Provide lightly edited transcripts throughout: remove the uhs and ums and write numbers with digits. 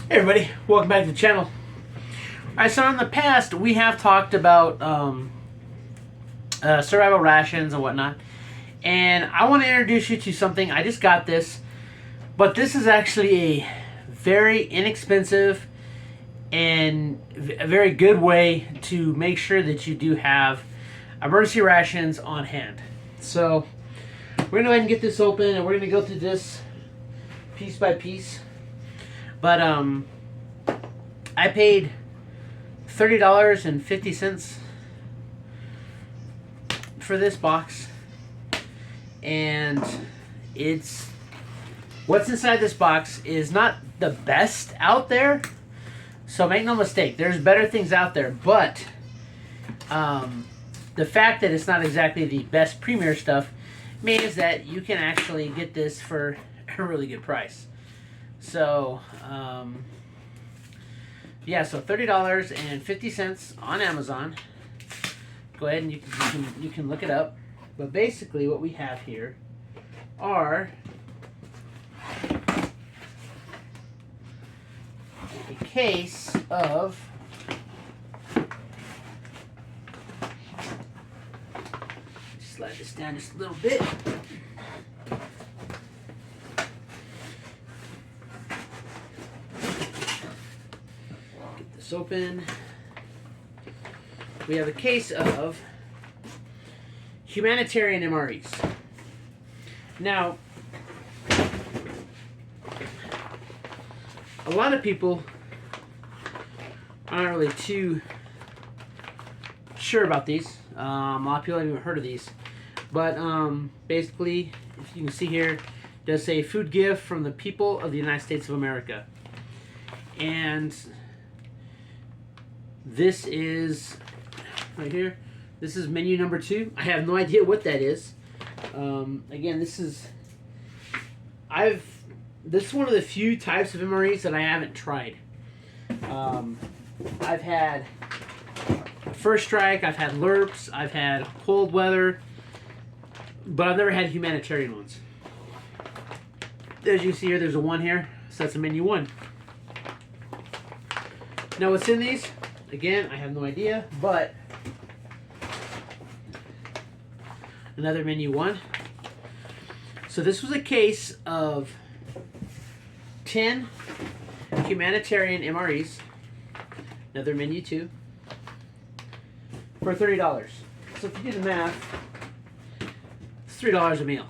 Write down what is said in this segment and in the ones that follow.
Hey everybody, welcome back to the channel. Alright, so in the past we have talked about survival rations and whatnot, and I want to introduce you to something. I just got this, but this is actually a very inexpensive and a very good way to make sure that you do have emergency rations on hand. So we're going to go ahead and get this open, and we're going to go through this piece by piece. But I paid $30.50 for this box, and it's what's inside this box is not the best out there. So make no mistake, there's better things out there, but the fact that it's not exactly the best premier stuff means that you can actually get this for a really good price. So, yeah, so $30.50 on Amazon. Go ahead and you can look it up. But basically, what we have here are a case of slide this down just a little bit. Open. We have a case of humanitarian MREs. Now, a lot of people aren't really too sure about these. A lot of people haven't even heard of these. But basically, if you can see here, it does say food gift from the people of the United States of America. And this is right here. This is menu number 2. I have no idea what that is. Again, this is one of the few types of MREs that I haven't tried. I've had First Strike, I've had LURPs, I've had cold weather, but I've never had humanitarian ones. As you see here, there's a 1 here, so that's a menu 1. Now what's in these? Again, I have no idea, but another menu 1. So this was a case of 10 humanitarian MREs, another menu 2, for $30. So if you do the math, it's $3 a meal.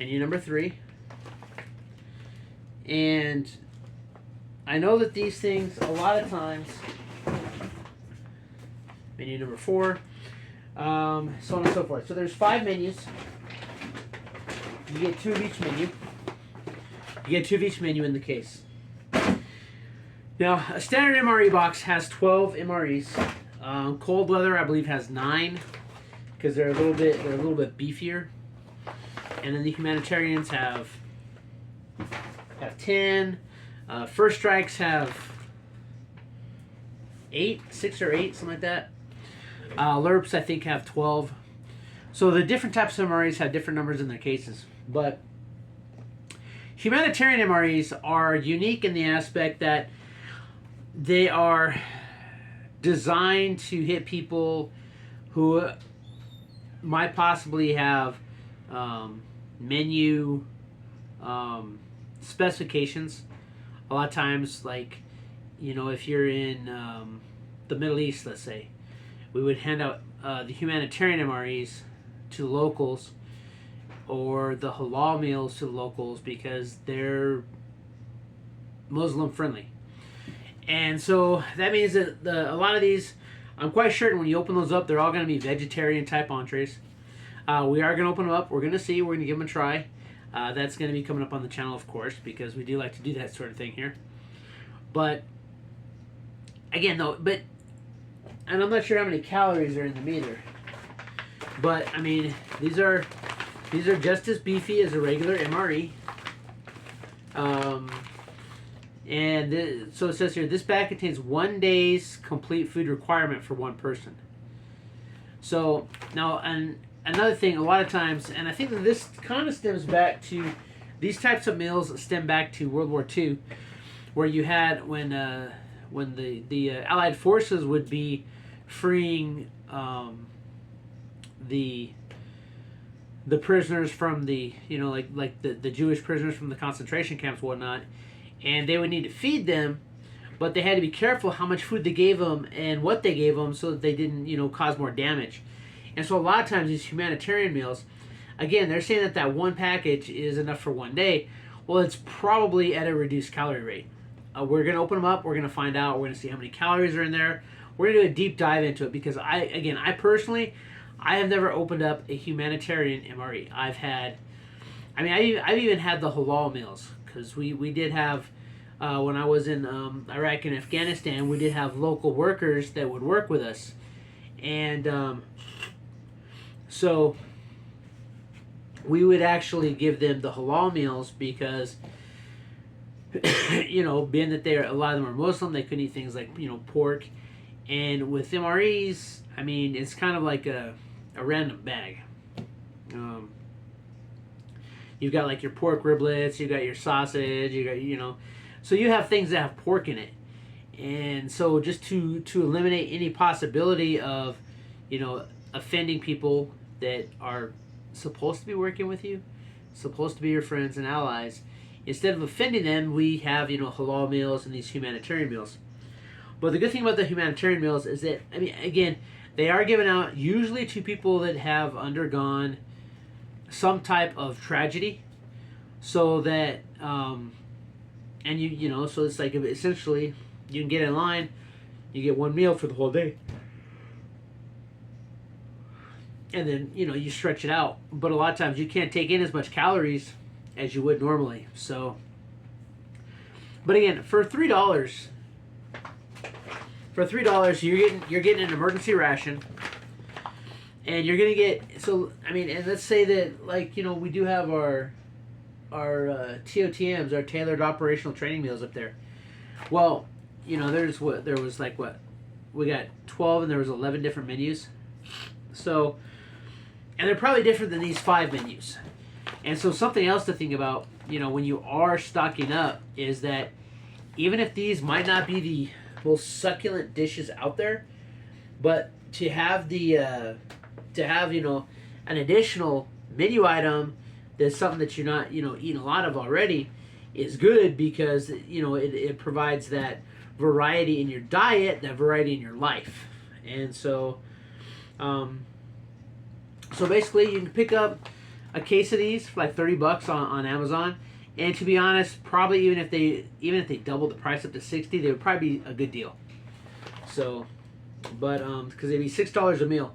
Menu number 3. And I know that these things, a lot of times, menu number 4, so on and so forth. So there's 5 menus. You get 2 of each menu. You get 2 of each menu in the case. Now, a standard MRE box has 12 MREs. Cold weather, I believe, has 9 because they're a little bit beefier. And then the humanitarians have 10. First Strikes have 6 or 8, something like that. LURPs, I think, have 12. So the different types of MREs have different numbers in their cases. But humanitarian MREs are unique in the aspect that they are designed to hit people who might possibly have menu specifications. A lot of times, like, you know, if you're in the Middle East, let's say, we would hand out the humanitarian MREs to locals or the halal meals to the locals because they're Muslim friendly. And so that means that a lot of these, I'm quite certain when you open those up, they're all going to be vegetarian type entrees. We are going to open them up. We're going to see. We're going to give them a try. That's going to be coming up on the channel, of course, because we do like to do that sort of thing here. But again, though, and I'm not sure how many calories are in them either. But I mean, these are just as beefy as a regular MRE. So it says here, this bag contains 1 day's complete food requirement for 1 person. So now, and another thing, a lot of times, and I think that this kind of stems back to, these types of meals stem back to World War II, where you had when the Allied forces would be freeing the the prisoners from the the Jewish prisoners from the concentration camps and whatnot, and they would need to feed them, but they had to be careful how much food they gave them and what they gave them so that they didn't cause more damage. And so a lot of times these humanitarian meals, again, they're saying that that one package is enough for one day. Well, it's probably at a reduced calorie rate. We're going to open them up. We're going to find out. We're going to see how many calories are in there. We're going to do a deep dive into it because I personally, I have never opened up a humanitarian MRE. I've even had the halal meals because we did have, when I was in Iraq and Afghanistan, we did have local workers that would work with us. And so we would actually give them the halal meals because, being that a lot of them are Muslim, they couldn't eat things like, pork. And with MREs, it's kind of like a random bag. You've got like your pork riblets, you got your sausage, you got, so you have things that have pork in it. And so just to eliminate any possibility of, offending people that are supposed to be working with you, supposed to be your friends and allies, instead of offending them, we have, halal meals and these humanitarian meals. But the good thing about the humanitarian meals is that, again, they are given out usually to people that have undergone some type of tragedy, so that, and so it's like essentially you can get in line, you get one meal for the whole day. And then, you stretch it out. But a lot of times you can't take in as much calories as you would normally. So, but again, for $3, you're getting an emergency ration, and you're gonna get and let's say that we do have our TOTMs, our tailored operational training meals up there. Well, we got 12 and there was 11 different menus. So, and they're probably different than these 5 menus. And so something else to think about, when you are stocking up, is that even if these might not be the most succulent dishes out there, but to have an additional menu item that's something that you're not eating a lot of already is good, because it provides that variety in your diet, that variety in your life. And so basically you can pick up a case of these for like $30 on Amazon. And to be honest, probably even if they doubled the price up to $60, they would probably be a good deal. So, but because they'd be $6 a meal,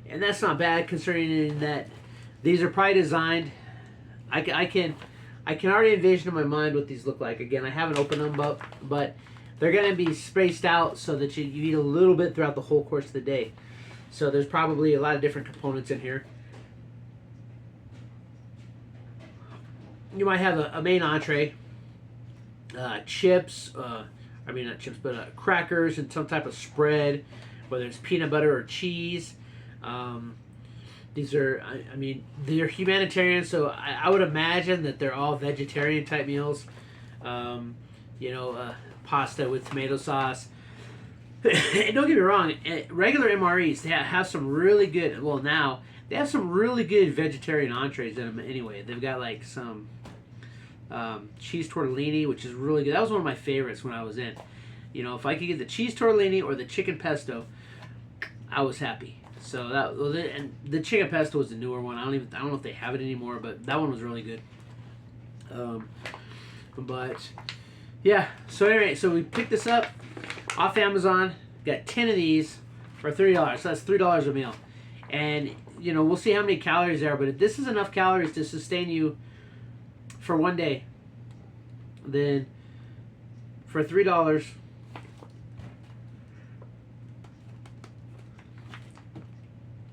and that's not bad considering that these are probably designed. I can already envision in my mind what these look like. Again, I haven't opened them up, but they're going to be spaced out so that you eat a little bit throughout the whole course of the day. So there's probably a lot of different components in here. You might have a main entree, chips, not chips, but crackers and some type of spread, whether it's peanut butter or cheese. These are, they're humanitarian, so I would imagine that they're all vegetarian type meals. Pasta with tomato sauce. And don't get me wrong, regular MREs, they have some really good, now, they have some really good vegetarian entrees in them anyway. They've got like some cheese tortellini, which is really good. That was one of my favorites when I was in. If I could get the cheese tortellini or the chicken pesto, I was happy. So and the chicken pesto was the newer one. I don't know if they have it anymore, but that one was really good. But yeah, so anyway, so we picked this up off Amazon. Got 10 of these for $30. So that's $3 a meal. And we'll see how many calories there are, but if this is enough calories to sustain you for one day, then for $3,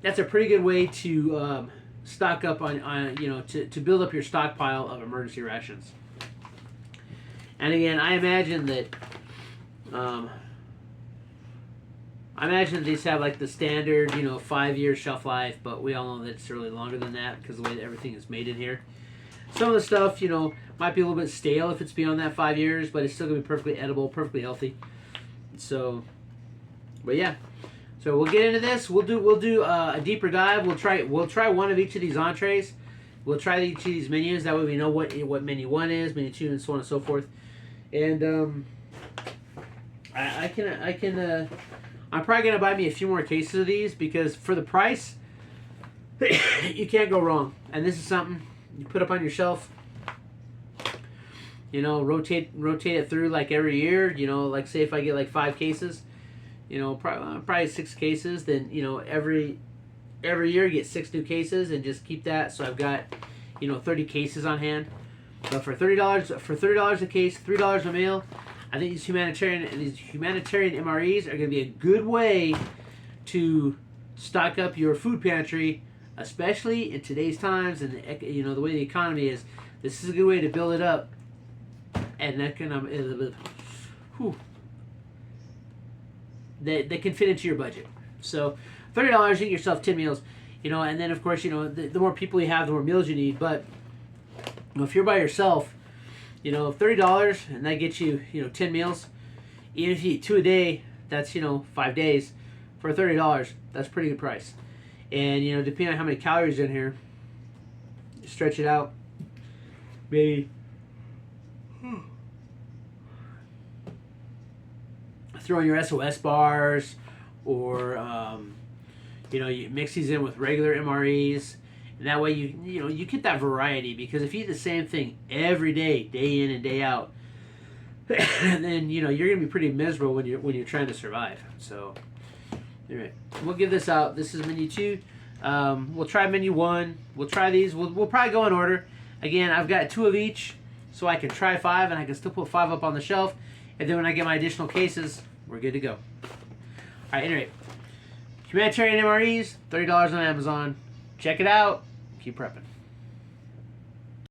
that's a pretty good way to stock up on to build up your stockpile of emergency rations. And again, I imagine that these have like the standard 5-year shelf life, but we all know that it's really longer than that because of the way that everything is made in here. Some of the stuff, might be a little bit stale if it's beyond that 5 years, but it's still gonna be perfectly edible, perfectly healthy. So, but yeah. So we'll get into this. We'll do a deeper dive. We'll try one of each of these entrees. We'll try each of these menus. That way we know what menu 1 is, menu 2, and so on and so forth. And I'm probably gonna buy me a few more cases of these because for the price, you can't go wrong. And this is something you put up on your shelf. Rotate it through like every year. Like say if I get like 5 cases, probably 6 cases. Then every year get 6 new cases and just keep that. So I've got 30 cases on hand. But for $30 a case, $3 a meal, I think these humanitarian MREs are going to be a good way to stock up your food pantry, especially in today's times and the way the economy is. This is a good way to build it up, and that can that can fit into your budget. So $30, you get yourself 10 meals, and then of course the more people you have, the more meals you need. But if you're by yourself, $30 and that gets you 10 meals. Even if you eat 2 a day, that's 5 days. For $30, that's a pretty good price. And depending on how many calories in here, you stretch it out, maybe throw in your SOS bars, or you mix these in with regular MREs. And that way you get that variety, because if you eat the same thing every day, day in and day out, then you're gonna be pretty miserable when you're trying to survive. So anyway, we'll give this out. This is menu 2. We'll try menu 1. We'll try these. We'll probably go in order. Again, I've got 2 of each, so I can try 5, and I can still put 5 up on the shelf. And then when I get my additional cases, we're good to go. All right. Anyway, humanitarian MREs, $30 on Amazon. Check it out. Keep prepping.